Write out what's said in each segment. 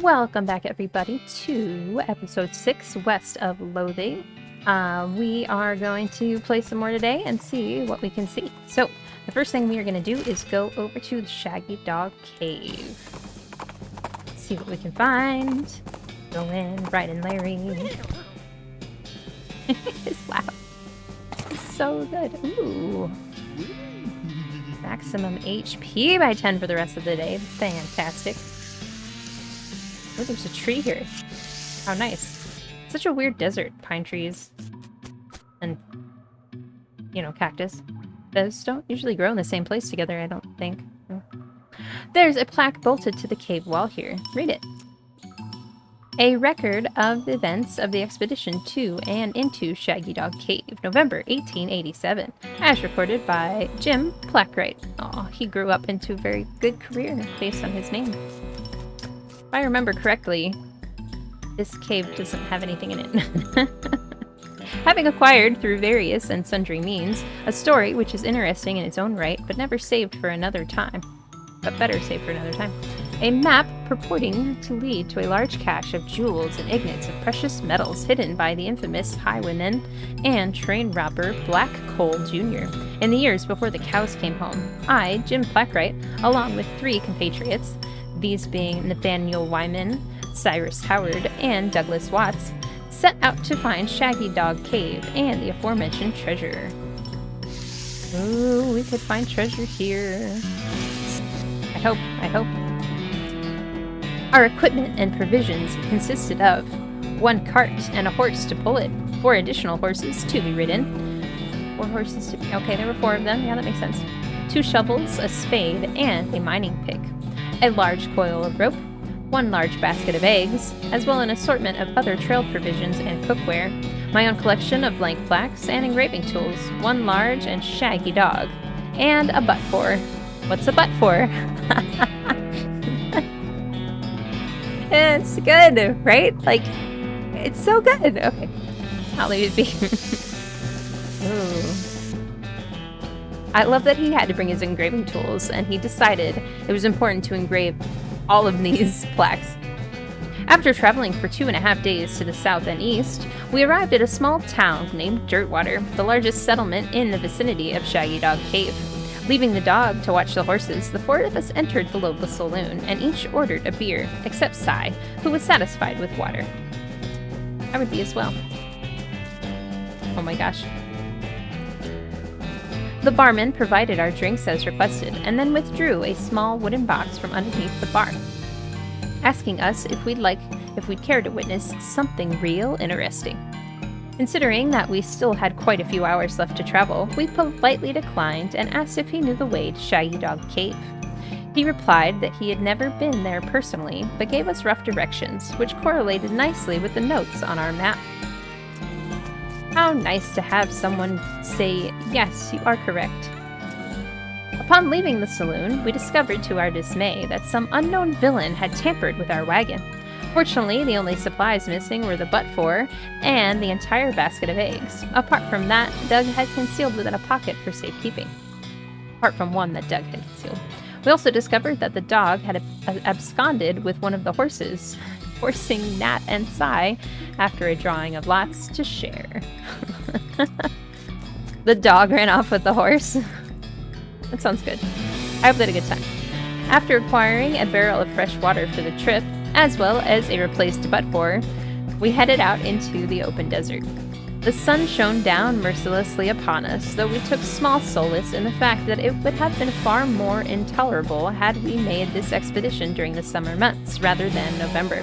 Welcome back, everybody, to episode 6, West of Loathing. We are going to play some more today and see what we can see. So, the first thing we are going to do is go over to the Shaggy Dog Cave. See what we can find. Go in, right in Larry. His laugh is so good. Ooh. Maximum HP by 10 for the rest of the day. Fantastic. Oh, there's a tree here. How nice. Such a weird desert. Pine trees. And, cactus. Those don't usually grow in the same place together, I don't think. No. There's a plaque bolted to the cave wall here. Read it. A record of the events of the expedition to and into Shaggy Dog Cave, November 1887, as recorded by Jim Plackwright. Oh, he grew up into a very good career based on his name. If I remember correctly, this cave doesn't have anything in it. Having acquired, through various and sundry means, a story which is interesting in its own right, but never saved for another time. But better saved for another time. A map purporting to lead to a large cache of jewels and ingots of precious metals hidden by the infamous highwayman and train robber Black Cole Jr. In the years before the cows came home, I, Jim Plackwright, along with 3 compatriots, these being Nathaniel Wyman, Cyrus Howard, and Douglas Watts, set out to find Shaggy Dog Cave and the aforementioned treasure. Ooh, we could find treasure here. I hope. Our equipment and provisions consisted of 1 cart and a horse to pull it, 4 additional horses to be ridden. 4 horses to be... Okay, there were 4 of them. Yeah, that makes sense. 2 shovels, a spade, and a mining pick. A large coil of rope, 1 large basket of eggs, as well as an assortment of other trail provisions and cookware, my own collection of blank plaques and engraving tools, 1 large and shaggy dog, and a butt for. What's a butt for? It's good, right? Like, it's so good. Okay, I'll leave it be. Ooh. I love that he had to bring his engraving tools, and he decided it was important to engrave all of these plaques. After traveling for 2.5 days to the south and east, we arrived at a small town named Dirtwater, the largest settlement in the vicinity of Shaggy Dog Cave. Leaving the dog to watch the horses, the 4 of us entered the local saloon, and each ordered a beer, except Cy, who was satisfied with water. I would be as well. Oh my gosh. The barman provided our drinks as requested, and then withdrew a small wooden box from underneath the bar, asking us if we'd care to witness something real interesting. Considering that we still had quite a few hours left to travel, we politely declined and asked if he knew the way to Shaggy Dog Cave. He replied that he had never been there personally, but gave us rough directions, which correlated nicely with the notes on our map. How nice to have someone say, yes, you are correct. Upon leaving the saloon, we discovered to our dismay that some unknown villain had tampered with our wagon. Fortunately, the only supplies missing were the butt for and the entire basket of eggs. Apart from that, Doug had concealed within a pocket for safekeeping. Apart from one that Doug had concealed. We also discovered that the dog had absconded with one of the horses, forcing Nat and Cy, after a drawing of lots, to share. The dog ran off with the horse. That sounds good. I hope they had a good time. After acquiring a barrel of fresh water for the trip, as well as a replaced butt for, we headed out into the open desert. The sun shone down mercilessly upon us, though we took small solace in the fact that it would have been far more intolerable had we made this expedition during the summer months rather than November.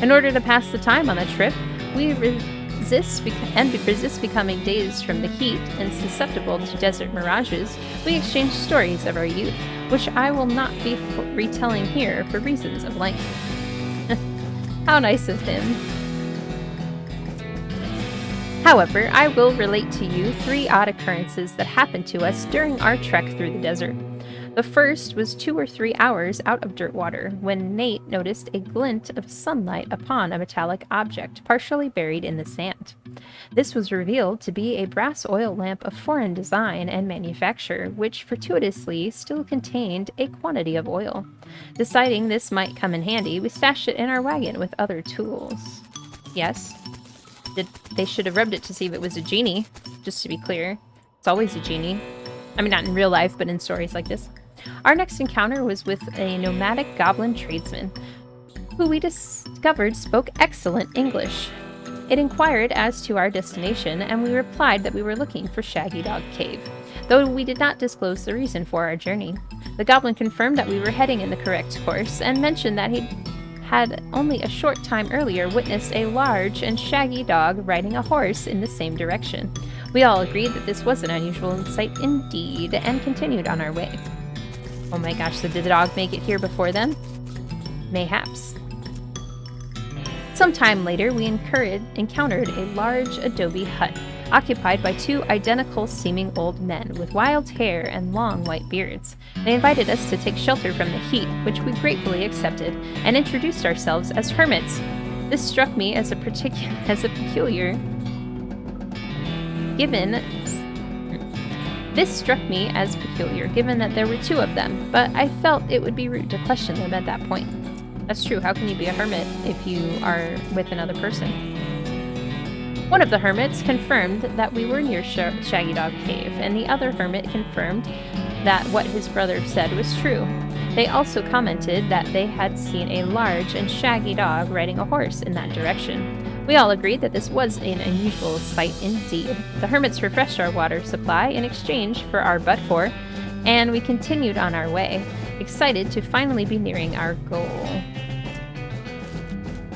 In order to pass the time on the trip, we resist becoming dazed from the heat and susceptible to desert mirages, we exchanged stories of our youth, which I will not be retelling here for reasons of length. How nice of him. However, I will relate to you 3 odd occurrences that happened to us during our trek through the desert. The first was 2 or 3 hours out of dirt water when Nate noticed a glint of sunlight upon a metallic object partially buried in the sand. This was revealed to be a brass oil lamp of foreign design and manufacture, which fortuitously still contained a quantity of oil. Deciding this might come in handy, we stashed it in our wagon with other tools. Yes, they should have rubbed it to see if it was a genie, just to be clear. It's always a genie. I mean, not in real life, but in stories like this. Our next encounter was with a nomadic goblin tradesman, who we discovered spoke excellent English. It inquired as to our destination, and we replied that we were looking for Shaggy Dog Cave, though we did not disclose the reason for our journey. The goblin confirmed that we were heading in the correct course, and mentioned that he had only a short time earlier witnessed a large and shaggy dog riding a horse in the same direction. We all agreed that this was an unusual sight indeed, and continued on our way. Oh my gosh, so did the dog make it here before them? Mayhaps. Sometime later, we encountered a large adobe hut, occupied by 2 identical-seeming old men with wild hair and long white beards. They invited us to take shelter from the heat, which we gratefully accepted, and introduced ourselves as hermits. This struck me as peculiar, given that there were 2 of them, but I felt it would be rude to question them at that point. That's true, how can you be a hermit if you are with another person? One of the hermits confirmed that we were near Shaggy Dog Cave, and the other hermit confirmed that what his brother said was true. They also commented that they had seen a large and shaggy dog riding a horse in that direction. We all agreed that this was an unusual sight indeed. The hermits refreshed our water supply in exchange for our but-for, and we continued on our way, excited to finally be nearing our goal.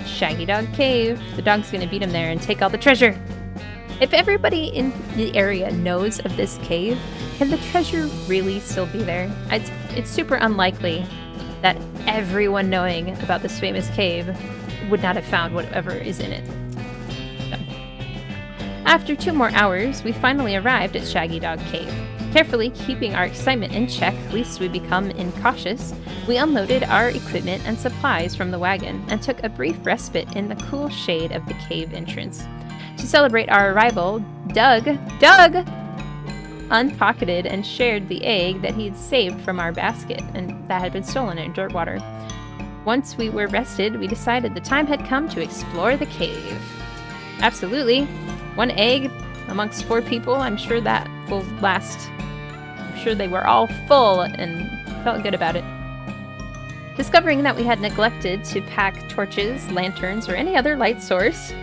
Shaggy Dog Cave. The dog's gonna beat him there and take all the treasure. If everybody in the area knows of this cave, can the treasure really still be there? It's super unlikely that everyone knowing about this famous cave would not have found whatever is in it. So. After 2 more hours, we finally arrived at Shaggy Dog Cave. Carefully keeping our excitement in check, lest we become incautious, we unloaded our equipment and supplies from the wagon and took a brief respite in the cool shade of the cave entrance. To celebrate our arrival, Doug unpocketed and shared the egg that he had saved from our basket and that had been stolen in dirt water. Once we were rested, we decided the time had come to explore the cave. Absolutely. 1 egg amongst 4 people, I'm sure that will last. I'm sure they were all full and felt good about it. Discovering that we had neglected to pack torches, lanterns, or any other light source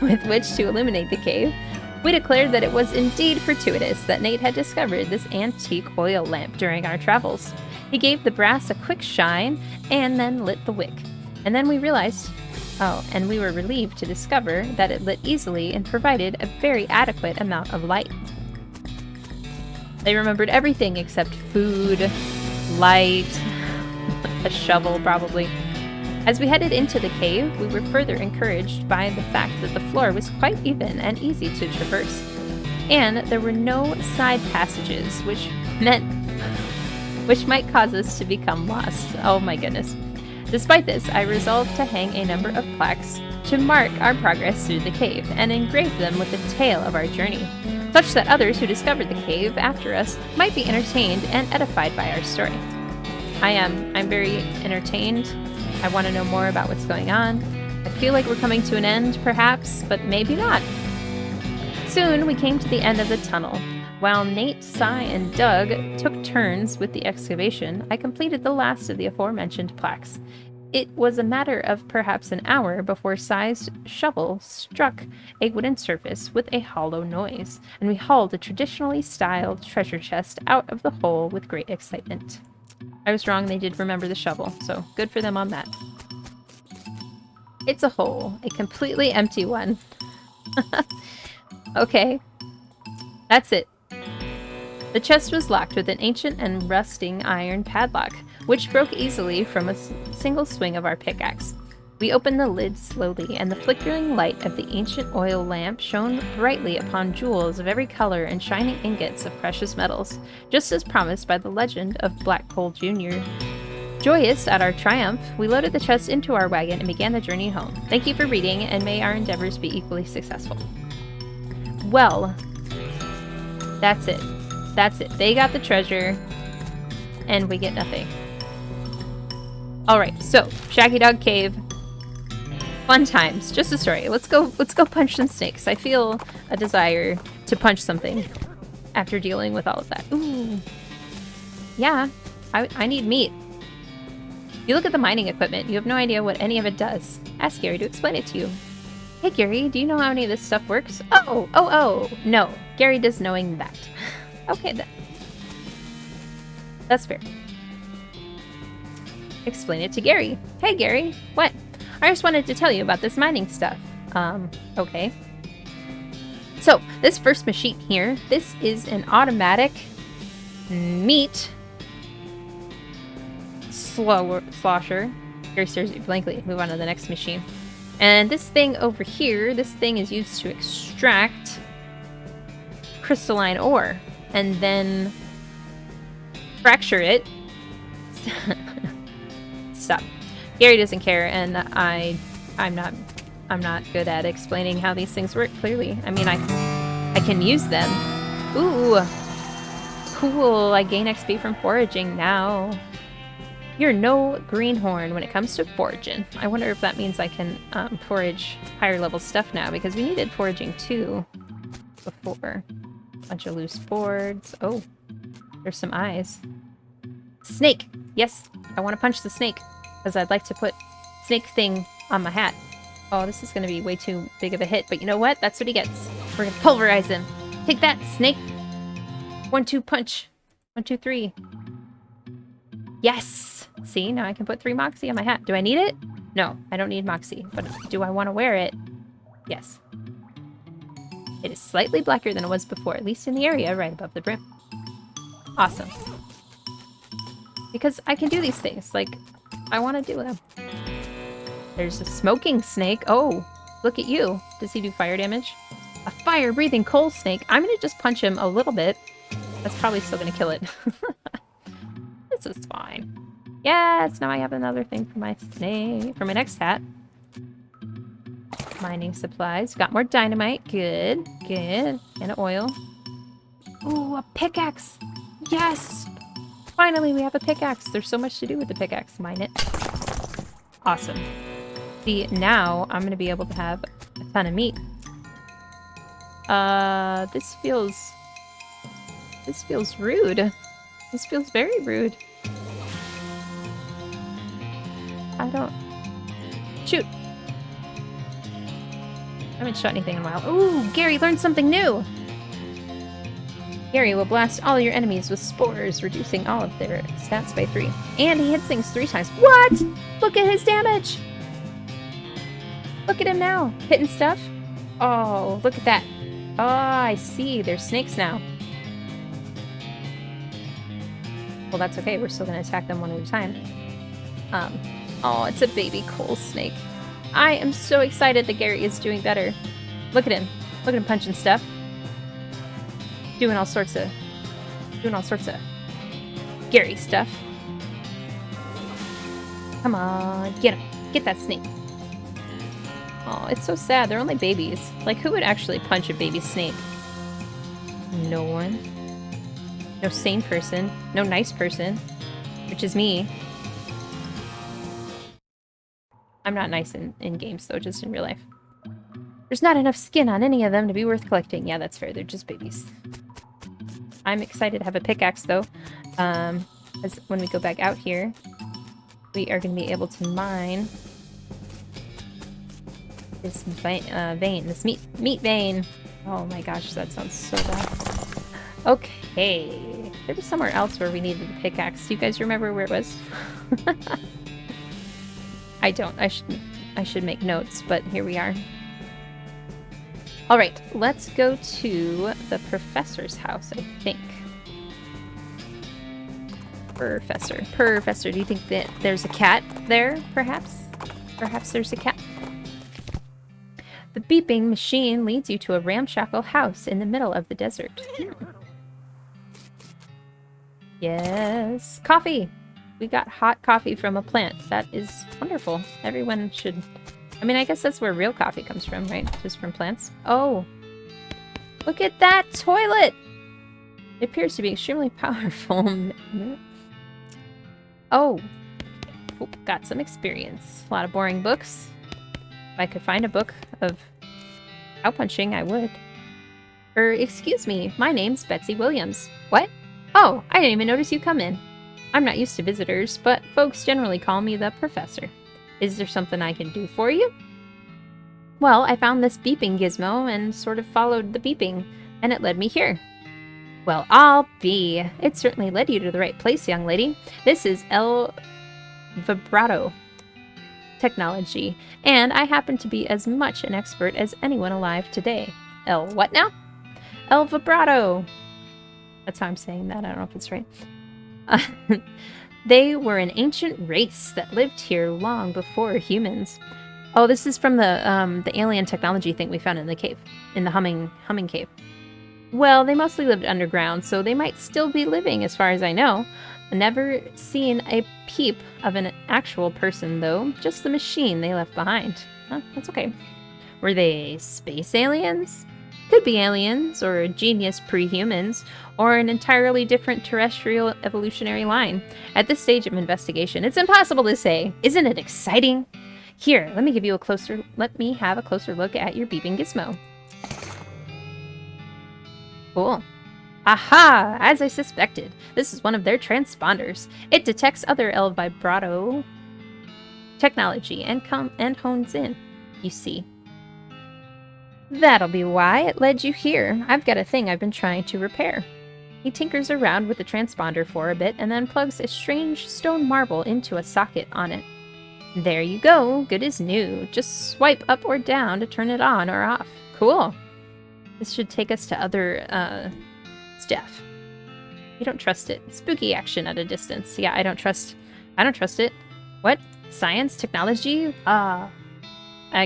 with which to illuminate the cave, we declared that it was indeed fortuitous that Nate had discovered this antique oil lamp during our travels. He gave the brass a quick shine and then lit the wick. And then we realized, and we were relieved to discover that it lit easily and provided a very adequate amount of light. They remembered everything except food, light, a shovel probably. As we headed into the cave, we were further encouraged by the fact that the floor was quite even and easy to traverse. And there were no side passages, which might cause us to become lost. Oh my goodness. Despite this, I resolved to hang a number of plaques to mark our progress through the cave and engrave them with the tale of our journey, such that others who discovered the cave after us might be entertained and edified by our story. I'm very entertained. I want to know more about what's going on. I feel like we're coming to an end, perhaps, but maybe not. Soon we came to the end of the tunnel. While Nate, Cy, and Doug took turns with the excavation, I completed the last of the aforementioned plaques. It was a matter of perhaps an hour before Cy's shovel struck a wooden surface with a hollow noise, and we hauled a traditionally styled treasure chest out of the hole with great excitement. I was wrong, they did remember the shovel, so good for them on that. It's a hole, a completely empty one. Okay, that's it. The chest was locked with an ancient and rusting iron padlock, which broke easily from a single swing of our pickaxe. We opened the lid slowly, and the flickering light of the ancient oil lamp shone brightly upon jewels of every color and shining ingots of precious metals, just as promised by the legend of Black Coal Jr. Joyous at our triumph, we loaded the chest into our wagon and began the journey home. Thank you for reading, and may our endeavors be equally successful. Well, that's it. That's it. They got the treasure, and we get nothing. Alright, so, Shaggy Dog Cave. Fun times. Just a story. Let's go punch some snakes. I feel a desire to punch something after dealing with all of that. Ooh. Yeah, I need meat. You look at the mining equipment, you have no idea what any of it does. Ask Gary to explain it to you. Hey Gary, do you know how any of this stuff works? Oh, no. Gary does knowing that. Okay then. That's fair. Explain it to Gary. Hey Gary, what? I just wanted to tell you about this mining stuff. Okay. So, this first machine here, this is an automatic meat slosher. Gary stares at you blankly. Move on to the next machine. And this thing over here, this thing is used to extract crystalline ore and then fracture it. Stop. Gary doesn't care, and I'm not good at explaining how these things work, clearly. I mean, I can use them. Ooh. Cool. I gain XP from foraging now. You're no greenhorn when it comes to foraging. I wonder if that means I can forage higher level stuff now, because we needed foraging too before. Bunch of loose boards. Oh, there's some eyes. Snake! Yes, I want to punch the snake, because I'd like to put snake thing on my hat. Oh, this is going to be way too big of a hit, but you know what? That's what he gets. We're going to pulverize him. Take that, snake! 1-2 punch. 1-2-3. Yes! See, now I can put 3 Moxie on my hat. Do I need it? No, I don't need Moxie. But do I want to wear it? Yes. It is slightly blacker than it was before, at least in the area right above the brim. Awesome. Because I can do these things. Like, I want to do them. There's a smoking snake. Oh, look at you. Does he do fire damage? A fire-breathing coal snake. I'm going to just punch him a little bit. That's probably still going to kill it. This is fine. Yes, now I have another thing for my snake. For my next hat. Mining supplies. Got more dynamite. Good. Good. And oil. Ooh, a pickaxe. Yes! Finally, we have a pickaxe. There's so much to do with the pickaxe. Mine it. Awesome. See, now I'm going to be able to have a ton of meat. This feels rude. This feels very rude. I don't... Shoot! I haven't shot anything in a while. Ooh, Gary learned something new! Gary will blast all your enemies with spores, reducing all of their stats by 3. And he hits things 3 times. What?! Look at his damage! Look at him now! Hitting stuff. Oh, look at that. Oh, I see. There's snakes now. Well, that's okay. We're still going to attack them one at a time. Oh, it's a baby coal snake. I am so excited that Gary is doing better. Look at him. Look at him punching stuff. Doing all sorts of Gary stuff. Come on, get him. Get that snake. Oh, it's so sad. They're only babies. Like, who would actually punch a baby snake? No one. No sane person. No nice person. Which is me. I'm not nice in games, though, just in real life. There's not enough skin on any of them to be worth collecting. Yeah, that's fair. They're just babies. I'm excited to have a pickaxe, though. As when we go back out here, we are going to be able to mine this vein, this meat vein. Oh my gosh, that sounds so bad. Okay. There was somewhere else where we needed a pickaxe. Do you guys remember where it was? I don't. I should make notes, but here we are. All right, let's go to the professor's house, I think. Professor, do you think that there's a cat there, perhaps? Perhaps there's a cat. The beeping machine leads you to a ramshackle house in the middle of the desert. Yes. Coffee! We got hot coffee from a plant. That is wonderful. Everyone should... I mean, I guess that's where real coffee comes from, right? Just from plants. Oh! Look at that toilet! It appears to be extremely powerful. Oh! Got some experience. A lot of boring books. If I could find a book of cow punching, I would. Excuse me, my name's Betsy Williams. What? Oh, I didn't even notice you come in. I'm not used to visitors, but folks generally call me the professor. Is there something I can do for you? Well, I found this beeping gizmo and sort of followed the beeping, and it led me here. Well, I'll be. It certainly led you to the right place, young lady. This is El Vibrato technology, and I happen to be as much an expert as anyone alive today. El what now? El Vibrato. That's how I'm saying that. I don't know if it's right. They were an ancient race that lived here long before humans. Oh, this is from the alien technology thing we found in the cave, in the humming cave. Well, they mostly lived underground, so they might still be living as far as I know. Never seen a peep of an actual person, though. Just the machine they left behind. Huh, that's okay. Were they space aliens? Could be aliens, or genius pre-humans, or an entirely different terrestrial evolutionary line. At this stage of investigation, it's impossible to say. Isn't it exciting? Here, let me have a closer look at your beeping gizmo. Cool. Aha! As I suspected, this is one of their transponders. It detects other El Vibrato technology and hones in, you see. That'll be why it led you here. I've got a thing I've been trying to repair. He tinkers around with the transponder for a bit and then plugs a strange stone marble into a socket on it. There you go, good as new. Just swipe up or down to turn it on or off. Cool. This should take us to other, stuff. You don't trust it. Spooky action at a distance. Yeah, I don't trust it. What? Science? Technology? I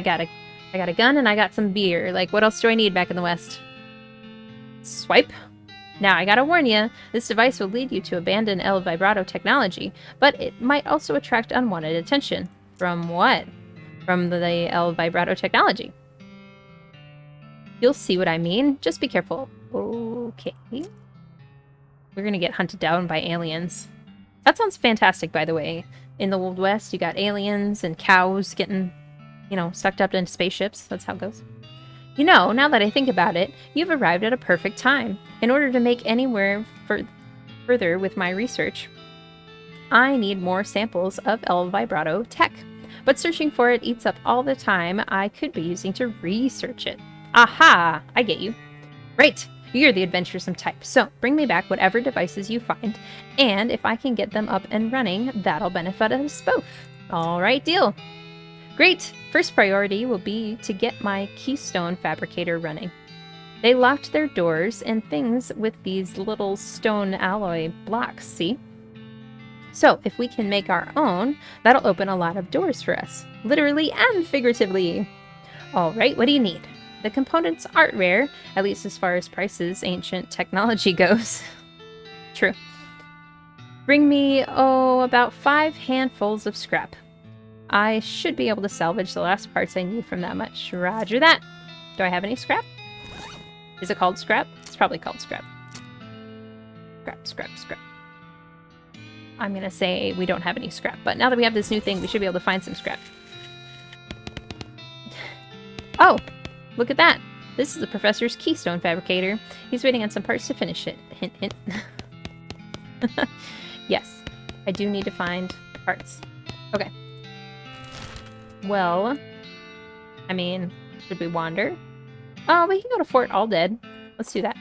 got a gun and I got some beer. Like, what else do I need back in the West? Swipe. Now, I gotta warn you, this device will lead you to abandon El Vibrato technology, but it might also attract unwanted attention. From what? From the El Vibrato technology. You'll see what I mean. Just be careful. Okay. We're gonna get hunted down by aliens. That sounds fantastic, by the way. In the Old West, you got aliens and cows getting, sucked up into spaceships. That's how it goes. Now that I think about it, you've arrived at a perfect time. In order to make anywhere further with my research, I need more samples of El Vibrato tech. But searching for it eats up all the time I could be using to research it. Aha! I get you. Right! You're the adventuresome type, so bring me back whatever devices you find, and if I can get them up and running, that'll benefit us both. Alright, deal! Great! First priority will be to get my keystone fabricator running. They locked their doors and things with these little stone alloy blocks, see? So, if we can make our own, that'll open a lot of doors for us. Literally and figuratively. Alright, what do you need? The components aren't rare, at least as far as prices ancient technology goes. True. Bring me, about 5 handfuls of scrap. I should be able to salvage the last parts I need from that much. Roger that. Do I have any scrap? Is it called scrap? It's probably called scrap. Scrap. I'm gonna say we don't have any scrap, but now that we have this new thing, we should be able to find some scrap. Oh! Look at that! This is the professor's keystone fabricator. He's waiting on some parts to finish it. Hint, hint. Yes, I do need to find parts. Okay. Well, I mean, should we wander? Oh, we can go to Fort Undead. Let's do that.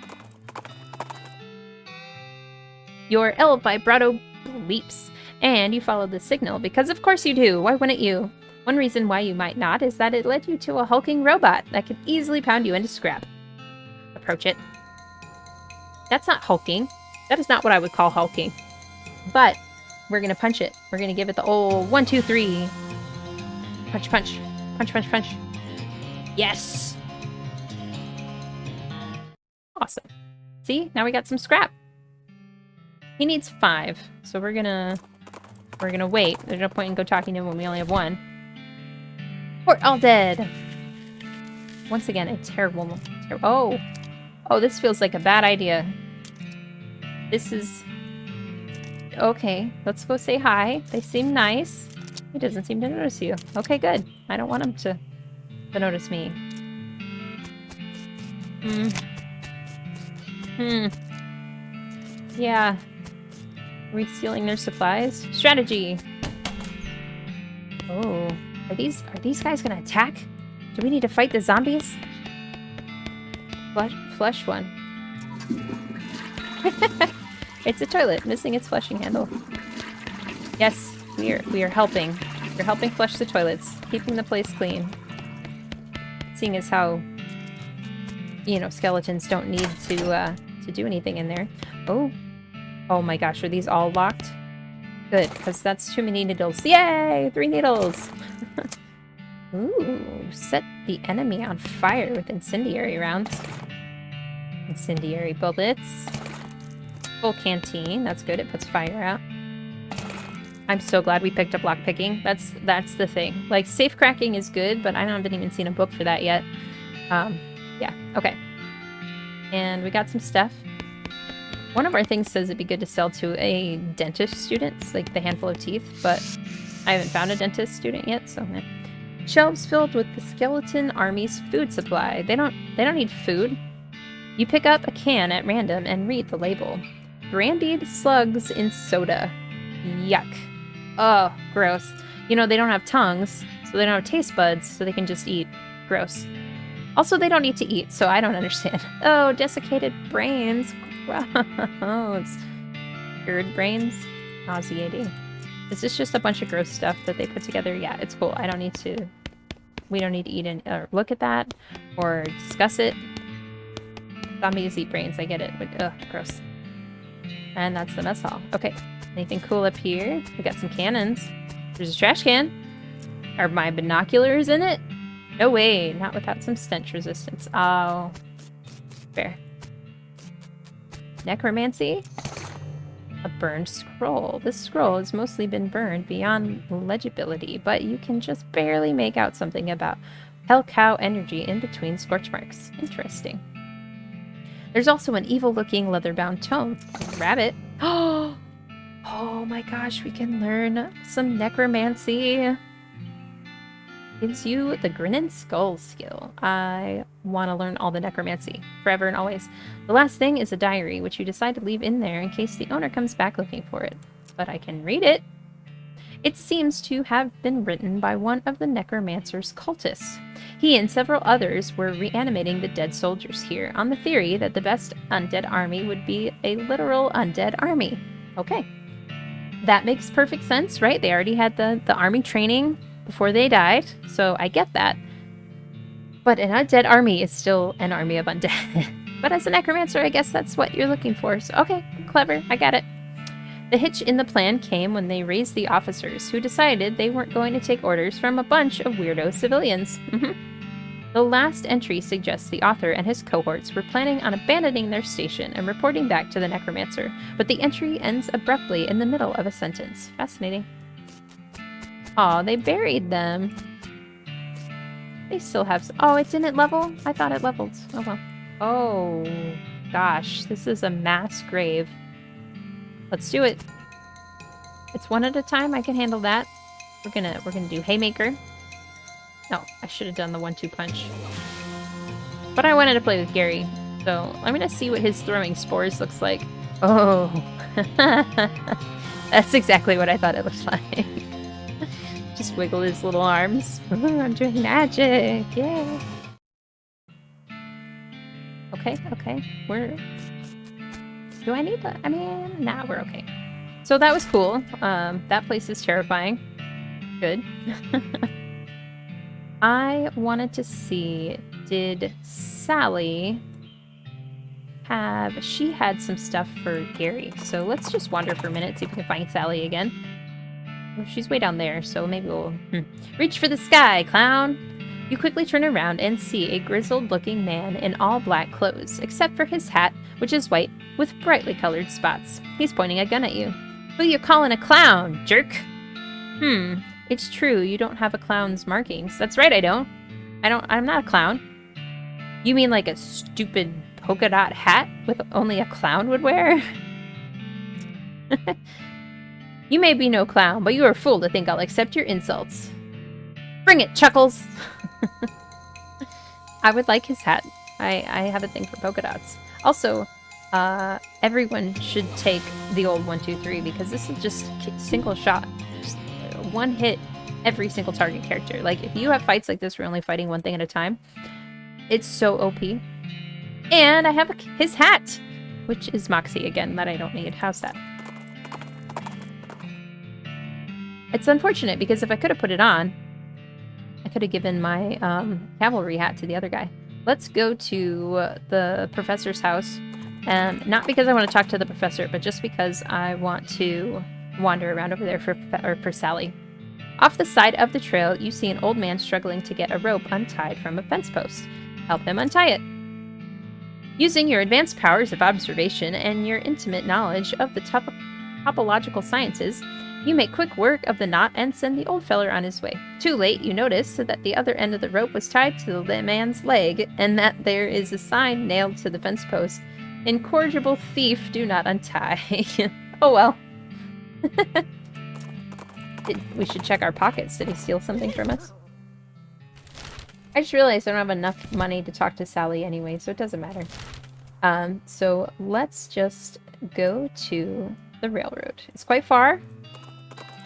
Your El Vibrato bleeps, and you follow the signal, because of course you do. Why wouldn't you? One reason why you might not is that it led you to a hulking robot that could easily pound you into scrap. Approach it. That's not hulking. That is not what I would call hulking. But we're gonna punch it. We're gonna give it the old 1, 2, 3. Punch, punch. Punch, punch, punch. Yes! Awesome. See? Now we got some scrap. He needs 5, so we're gonna wait. There's no point in go talking to him when we only have 1. We're all dead. Once again, a terrible... Oh! Oh, this feels like a bad idea. This is... Okay, let's go say hi. They seem nice. He doesn't seem to notice you. Okay, good. I don't want him to notice me. Yeah. Are we stealing their supplies? Strategy! Oh. Are these guys gonna attack? Do we need to fight the zombies? Flush one. It's a toilet, missing its flushing handle. Yes, we are helping. We're helping flush the toilets, keeping the place clean. Seeing as how, you know, skeletons don't need to do anything in there. Oh. Oh my gosh, are these all locked? Good, because that's too many needles. Yay! 3 needles! Ooh, set the enemy on fire with incendiary rounds. Incendiary bullets. Full canteen, that's good, it puts fire out. I'm so glad we picked up lockpicking. That's the thing. Like, safe cracking is good, but I haven't even seen a book for that yet. Yeah, okay. And we got some stuff. One of our things says it'd be good to sell to a dentist student, like the handful of teeth, but I haven't found a dentist student yet, so eh. Shelves filled with the skeleton army's food supply. They don't need food. You pick up a can at random and read the label. Brandied slugs in soda. Yuck. Oh, gross. You know, they don't have tongues, so they don't have taste buds, so they can just eat. Gross. Also, they don't need to eat, so I don't understand. Oh, desiccated brains. Gross. Bird brains. Nauseating. Is this just a bunch of gross stuff that they put together? Yeah, it's cool. I don't need to... We don't need to eat or look at that or discuss it. Zombies eat brains. I get it. But, ugh, gross. And that's the mess hall. Okay. Anything cool up here? We got some cannons. There's a trash can. Are my binoculars in it? No way. Not without some stench resistance. Oh. Fair. Necromancy. A burned scroll. This scroll has mostly been burned beyond legibility, but you can just barely make out something about hell cow energy in between scorch marks. Interesting. There's also an evil-looking leather-bound tome. Grab it. Oh my gosh, we can learn some necromancy. Gives you the Grin and Skull skill. I want to learn all the necromancy, forever and always. The last thing is a diary, which you decide to leave in there in case the owner comes back looking for it. But I can read it. It seems to have been written by one of the necromancer's cultists. He and several others were reanimating the dead soldiers here, on the theory that the best undead army would be a literal undead army. Okay. That makes perfect sense, right? They already had the army training before they died, so I get that. But an undead army is still an army of undead. But as a necromancer, I guess that's what you're looking for. So, okay, clever, I got it. The hitch in the plan came when they raised the officers, who decided they weren't going to take orders from a bunch of weirdo civilians. The last entry suggests the author and his cohorts were planning on abandoning their station and reporting back to the necromancer, but the entry ends abruptly in the middle of a sentence. Fascinating. Aw, they buried them. They still have... Oh, it didn't level? I thought it leveled. Oh, well. Oh, gosh. This is a mass grave. Let's do it. It's one at a time. I can handle that. We're gonna do Haymaker. No, I should have done the 1-2 punch. But I wanted to play with Gary, so I'm gonna see what his throwing spores looks like. Oh. That's exactly what I thought it looked like. Just wiggle his little arms. I'm doing magic. Yay. Okay. Do I need that? I mean, nah, we're okay. So that was cool. That place is terrifying. Good. I wanted to see, did Sally have... She had some stuff for Gary. So let's just wander for a minute, see if we can find Sally again. Well, she's way down there, so maybe we'll... Reach for the sky, clown! You quickly turn around and see a grizzled-looking man in all black clothes, except for his hat, which is white, with brightly colored spots. He's pointing a gun at you. Who you calling a clown, jerk? It's true, you don't have a clown's markings. That's right, I don't. I'm not a clown. You mean like a stupid polka dot hat with only a clown would wear? You may be no clown, but you are a fool to think I'll accept your insults. Bring it, Chuckles! I would like his hat. I have a thing for polka dots. Also, everyone should take the old 1-2-3 because this is just single shot. Just one hit every single target character. Like, if you have fights like this where you're only fighting one thing at a time, it's so OP. And I have his hat, which is Moxie again, that I don't need. How's that? It's unfortunate because if I could have put it on, I could have given my cavalry hat to the other guy. Let's go to the professor's house. Not because I want to talk to the professor, but just because I want to wander around over there for Sally. Off the side of the trail, you see an old man struggling to get a rope untied from a fence post. Help him untie it. Using your advanced powers of observation and your intimate knowledge of the topological sciences, you make quick work of the knot and send the old feller on his way. Too late, you notice that the other end of the rope was tied to the man's leg, and that there is a sign nailed to the fence post. Incorrigible thief, do not untie. Oh well. We should check our pockets. Did he steal something from us? I just realized I don't have enough money to talk to Sally anyway, so it doesn't matter. So let's just go to the railroad. It's quite far,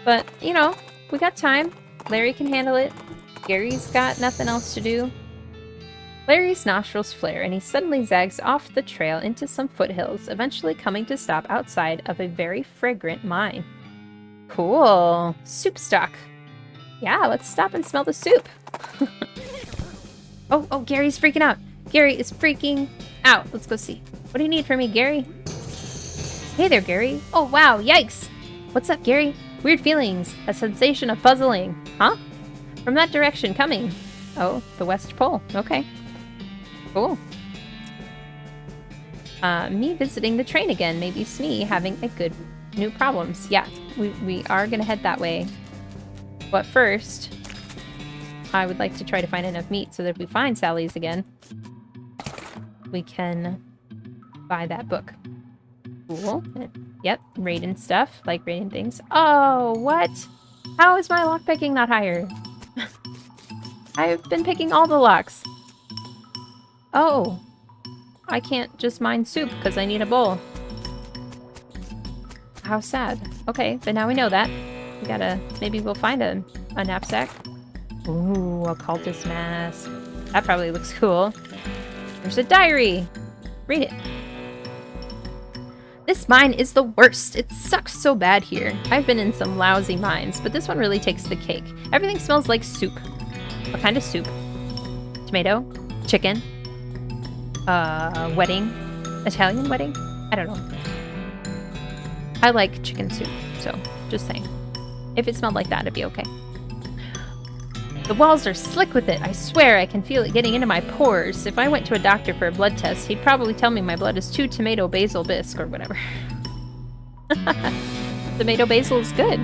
but, you know, we got time. Larry can handle it. Gary's got nothing else to do. Larry's nostrils flare, and he suddenly zags off the trail into some foothills, eventually coming to stop outside of a very fragrant mine. Cool. Soup stock. Yeah, let's stop and smell the soup. Oh, Gary's freaking out. Gary is freaking out. Let's go see. What do you need from me, Gary? Hey there, Gary. Oh, wow, yikes. What's up, Gary? Weird feelings. A sensation of puzzling. Huh? From that direction coming. Oh, the West Pole. Okay. Cool. Me visiting the train again. Maybe it's me having a good new problems. Yeah, we are gonna head that way. But first, I would like to try to find enough meat so that if we find Sally's again, we can buy that book. Cool. Yep, raiding stuff. Like raiding things. Oh, what? How is my lock picking not higher? I've been picking all the locks. Oh. I can't just mine soup because I need a bowl. How sad. Okay, but now we know that. We gotta... Maybe we'll find a knapsack. Ooh, a cultist mask. That probably looks cool. There's a diary! Read it. This mine is the worst. It sucks so bad here. I've been in some lousy mines, but this one really takes the cake. Everything smells like soup. What kind of soup? Tomato? Chicken? Wedding? Italian wedding? I don't know. I like chicken soup, so just saying. If it smelled like that, it'd be okay. The walls are slick with it. I swear I can feel it getting into my pores. If I went to a doctor for a blood test, he'd probably tell me my blood is 2 tomato basil bisque or whatever. Tomato basil is good.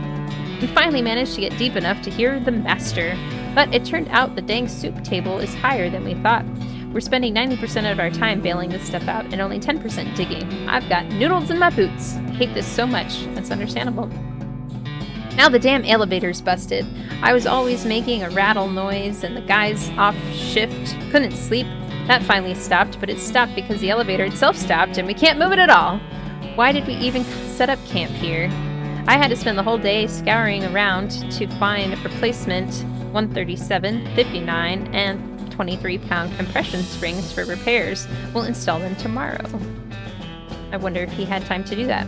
We finally managed to get deep enough to hear the master. But it turned out the dang soup table is higher than we thought. We're spending 90% of our time bailing this stuff out and only 10% digging. I've got noodles in my boots. I hate this so much. That's understandable. Now the damn elevator's busted. I was always making a rattle noise and the guys off shift couldn't sleep. That finally stopped, but it stopped because the elevator itself stopped and we can't move it at all. Why did we even set up camp here? I had to spend the whole day scouring around to find replacement 137, 59, and 23-pound compression springs for repairs. We'll install them tomorrow. I wonder if he had time to do that.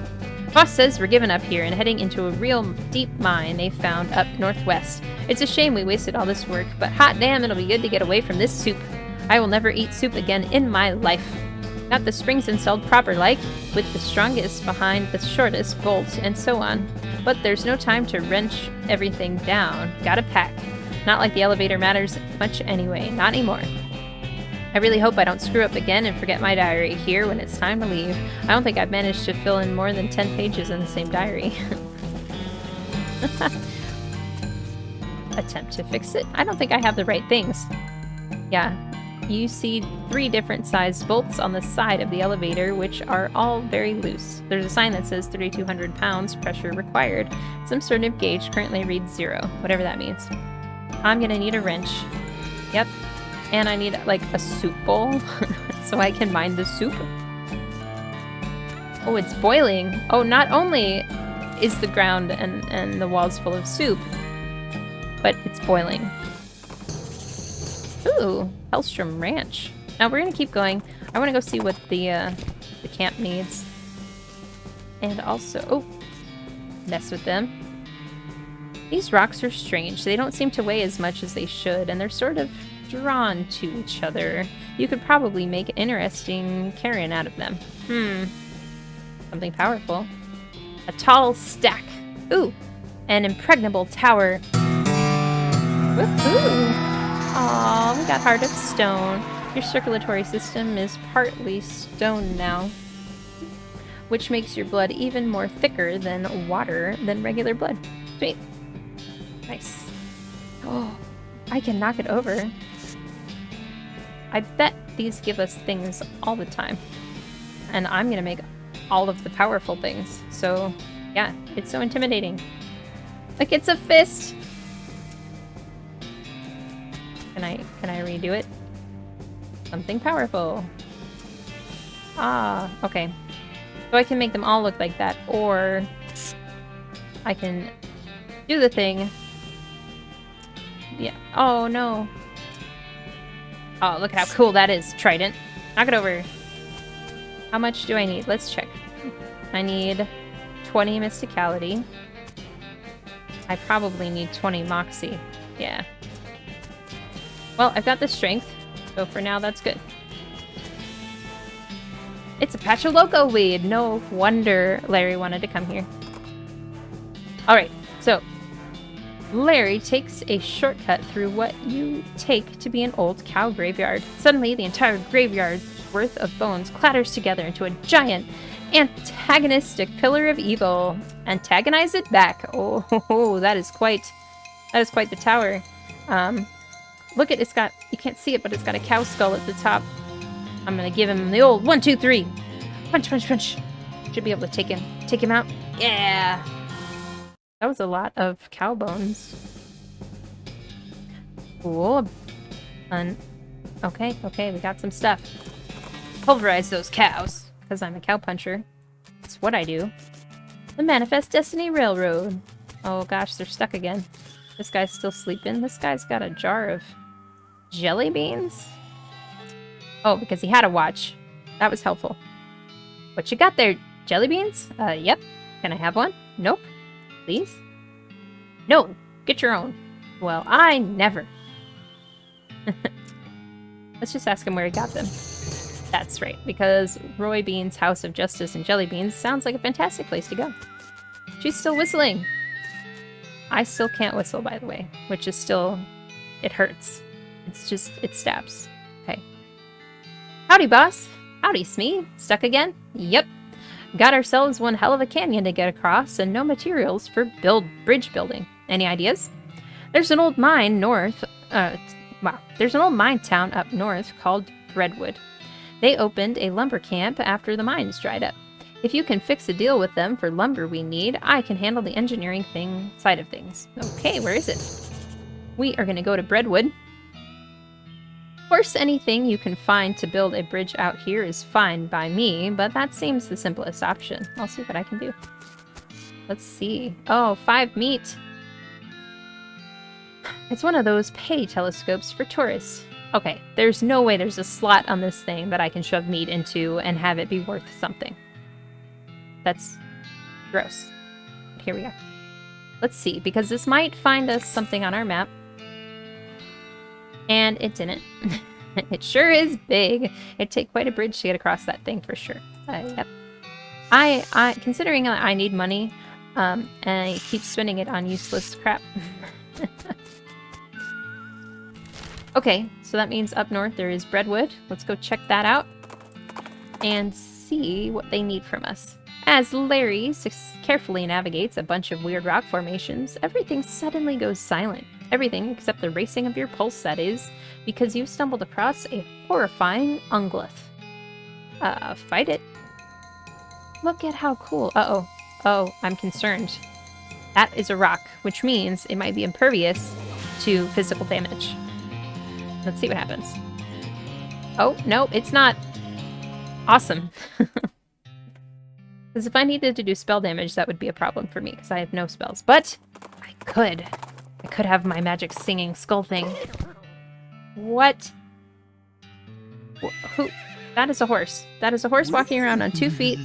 Boss says we're giving up here and heading into a real deep mine they found up northwest. It's a shame we wasted all this work, but hot damn, it'll be good to get away from this soup. I will never eat soup again in my life. Got the springs installed proper-like, with the strongest behind the shortest bolts and so on. But there's no time to wrench everything down. Gotta pack. Not like the elevator matters much anyway. Not anymore. I really hope I don't screw up again and forget my diary here when it's time to leave. I don't think I've managed to fill in more than 10 pages in the same diary. Attempt to fix it. I don't think I have the right things. Yeah. You see 3 different sized bolts on the side of the elevator, which are all very loose. There's a sign that says 3,200 pounds, pressure required. Some sort of gauge currently reads 0, whatever that means. I'm gonna need a wrench. Yep. And I need, like, a soup bowl, so I can mine the soup. Oh, it's boiling. Oh, not only is the ground and the walls full of soup, but it's boiling. Ooh, Hellstrom Ranch. Now we're gonna keep going. I want to go see what the camp needs, and also mess with them. These rocks are strange. They don't seem to weigh as much as they should, and they're sort of drawn to each other. You could probably make an interesting carrion out of them. Something powerful. A tall stack. Ooh, an impregnable tower. Woohoo! Aw, we got Heart of Stone. Your circulatory system is partly stone now, which makes your blood even more thicker than water than regular blood. Sweet. Nice. Oh, I can knock it over. I bet these give us things all the time. And I'm gonna make all of the powerful things. So, yeah, it's so intimidating. Like, it's a fist! Can I redo it? Something powerful. Ah, okay. So I can make them all look like that, or I can do the thing. Yeah. Oh, no. Oh, look at how cool that is. Trident. Knock it over. How much do I need? Let's check. I need 20 Mysticality. I probably need 20 Moxie. Yeah. Well, I've got the strength, so for now that's good. It's a Pacholoco weed! No wonder Larry wanted to come here. Alright, so Larry takes a shortcut through what you take to be an old cow graveyard. Suddenly, the entire graveyard's worth of bones clatters together into a giant antagonistic pillar of evil. Antagonize it back. Oh, that is quite the tower. Look at it's got, you can't see it, but it's got a cow skull at the top. I'm gonna give him the old 1, 2, 3. Punch, punch, punch. Should be able to take him out. Yeah. That was a lot of cow bones. Cool. Okay, we got some stuff. Pulverize those cows, because I'm a cow puncher. That's what I do. The Manifest Destiny Railroad. Oh gosh, they're stuck again. This guy's still sleeping. This guy's got a jar of jelly beans? Oh, because he had a watch. That was helpful. What you got there? Jelly beans? Yep. Can I have one? Nope. Please? No. Get your own. Well, I never. Let's just ask him where he got them. That's right, because Roy Bean's House of Justice and Jelly Beans sounds like a fantastic place to go. She's still whistling. I still can't whistle, by the way, which is still... it hurts. It's just... it stabs. Okay. Howdy, boss. Howdy, Smee. Stuck again? Yep. Got ourselves one hell of a canyon to get across and no materials for bridge building. Any ideas? There's an old mine north... there's an old mine town up north called Redwood. They opened a lumber camp after the mines dried up. If you can fix a deal with them for lumber we need, I can handle the engineering side of things. Okay, where is it? We are going to go to Redwood. Of course, anything you can find to build a bridge out here is fine by me, but that seems the simplest option. I'll see what I can do. Let's see. Oh, 5 meat. It's one of those pay telescopes for tourists. Okay, there's no way there's a slot on this thing that I can shove meat into and have it be worth something. That's gross. But here we go. Let's see, because this might find us something on our map. And it didn't. It sure is big. It'd take quite a bridge to get across that thing for sure. Yep. I considering I need money, and I keep spending it on useless crap. Okay, so that means up north there is Breadwood. Let's go check that out and see what they need from us. As Larry carefully navigates a bunch of weird rock formations, everything suddenly goes silent. Everything except the racing of your pulse, that is, because you've stumbled across a horrifying unglyph. Fight it. Look at how cool. Uh-oh. Oh, I'm concerned. That is a rock, which means it might be impervious to physical damage. Let's see what happens. Oh, no, it's not. Awesome. Because if I needed to do spell damage, that would be a problem for me, because I have no spells. But I could have my magic singing skull thing. What? Who? That is a horse. That is a horse walking around on 2 feet.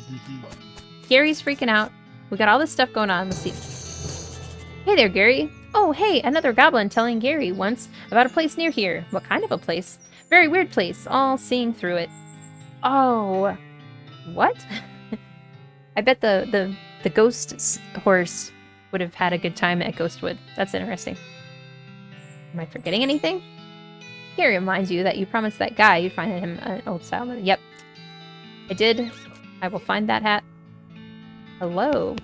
Gary's freaking out. We got all this stuff going on. Let's see. Hey there, Gary. Oh, hey, another goblin telling Gary once about a place near here. What kind of a place? Very weird place, all seeing through it. Oh, what? I bet the ghost horse would have had a good time at Ghostwood. That's interesting. Am I forgetting anything? Gary reminds you that you promised that guy you'd find him an old style. Yep, I did. I will find that hat. Hello.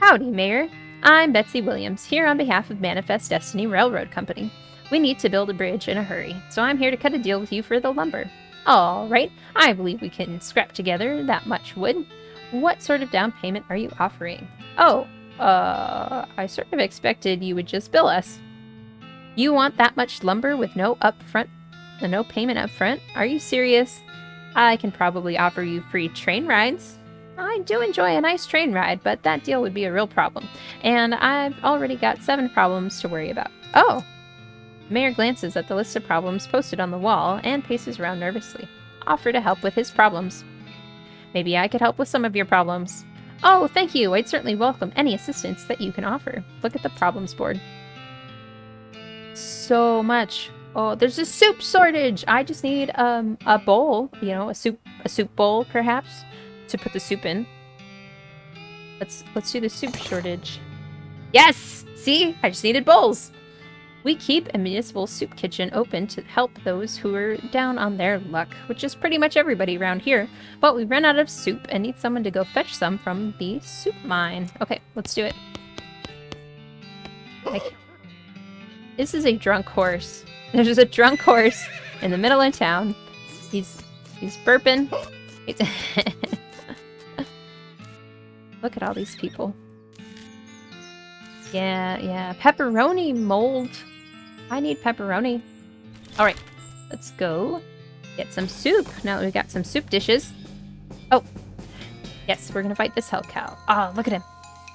Howdy, Mayor. I'm Betsy Williams, here on behalf of Manifest Destiny Railroad Company. We need to build a bridge in a hurry, so I'm here to cut a deal with you for the lumber. All right, I believe we can scrap together that much wood. What sort of down payment are you offering? Oh, I sort of expected you would just bill us. You want that much lumber with no payment up front? Are you serious? I can probably offer you free train rides. I do enjoy a nice train ride, but that deal would be a real problem. And I've already got 7 problems to worry about. Oh! Mayor glances at the list of problems posted on the wall and paces around nervously. Offer to help with his problems. Maybe I could help with some of your problems. Oh, thank you. I'd certainly welcome any assistance that you can offer. Look at the problems board. So much. Oh, there's a soup shortage. I just need a bowl, you know, a soup bowl perhaps, to put the soup in. Let's do the soup shortage. Yes! See? I just needed bowls. We keep a municipal soup kitchen open to help those who are down on their luck, which is pretty much everybody around here. But we run out of soup and need someone to go fetch some from the soup mine. Okay, let's do it. This is a drunk horse. There's a drunk horse in the middle of town. He's burping. Look at all these people. Yeah. Pepperoni mold. I need pepperoni. Alright, let's go get some soup. Now that we've got some soup dishes. Oh, yes, we're gonna fight this hell cow. Oh, look at him.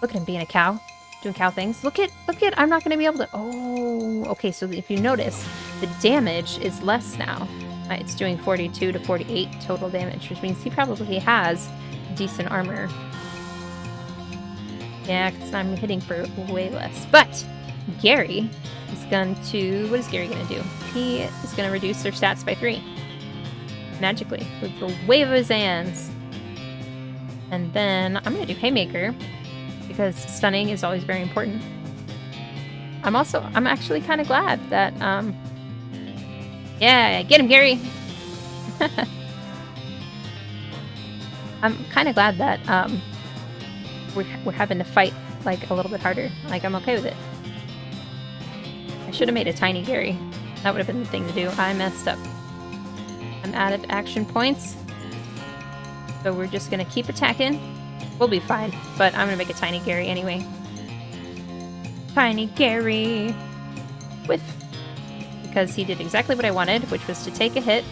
Look at him being a cow. Doing cow things. Look at, I'm not gonna be able to... Oh, okay, so if you notice, the damage is less now. It's doing 42 to 48 total damage, which means he probably has decent armor. Yeah, because I'm hitting for way less. But Gary is going to... What is Gary going to do? He is going to reduce their stats by 3. Magically. With the wave of his hands. And then I'm going to do Haymaker. Because stunning is always very important. I'm actually kind of glad that... Yeah, get him, Gary! I'm kind of glad that... We're having to fight, like, a little bit harder. Like, I'm okay with it. I should have made a tiny Gary. That would have been the thing to do. I messed up. I'm out of action points. So we're just gonna keep attacking. We'll be fine. But I'm gonna make a tiny Gary anyway. Tiny Gary! Whiff! Because he did exactly what I wanted, which was to take a hit.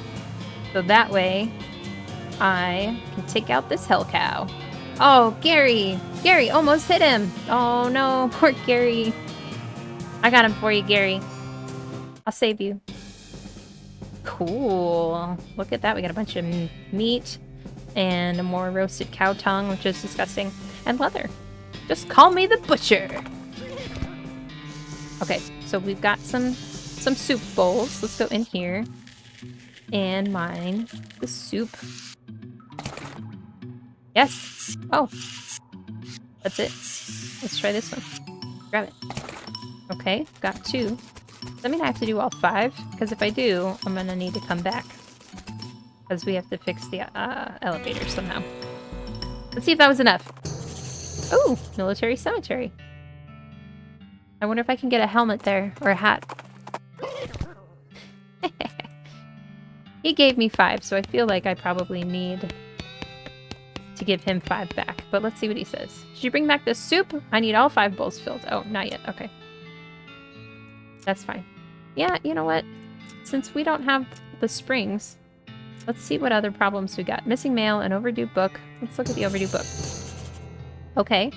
So that way, I can take out this hell cow. Oh, Gary! Gary almost hit him! Oh no, poor Gary. I got him for you, Gary. I'll save you. Cool. Look at that, we got a bunch of meat and more roasted cow tongue, which is disgusting, and leather. Just call me the butcher! Okay, so we've got some some soup bowls. Let's go in here and mine the soup. Yes. Oh. That's it. Let's try this one. Grab it. Okay, got 2. Does that mean I have to do all 5? Because if I do, I'm gonna need to come back. Because we have to fix the elevator somehow. Let's see if that was enough. Oh, military cemetery. I wonder if I can get a helmet there, or a hat. He gave me 5, so I feel like I probably need to give him 5 back. But let's see what he says. Did you bring back the soup? I need all 5 bowls filled. Oh, not yet. Okay. That's fine. Yeah, you know what? Since we don't have the springs, let's see what other problems we got. Missing mail, an overdue book. Let's look at the overdue book. Okay.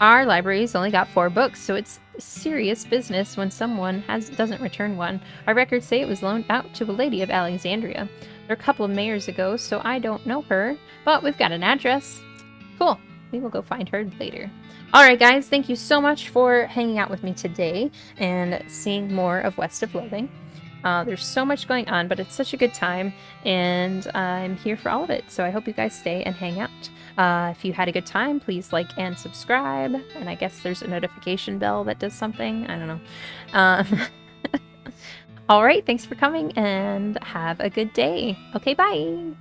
Our library's only got 4 books, so it's serious business when someone doesn't return one. Our records say it was loaned out to a lady of Alexandria. They're a couple of mayors ago, so I don't know her, but we've got an address. Cool. We will go find her later. Alright guys, thank you so much for hanging out with me today and seeing more of West of Loathing. There's so much going on, but it's such a good time, and I'm here for all of it, so I hope you guys stay and hang out. If you had a good time, please like and subscribe, and I guess there's a notification bell that does something. I don't know. Alright, thanks for coming, and have a good day. Okay, bye!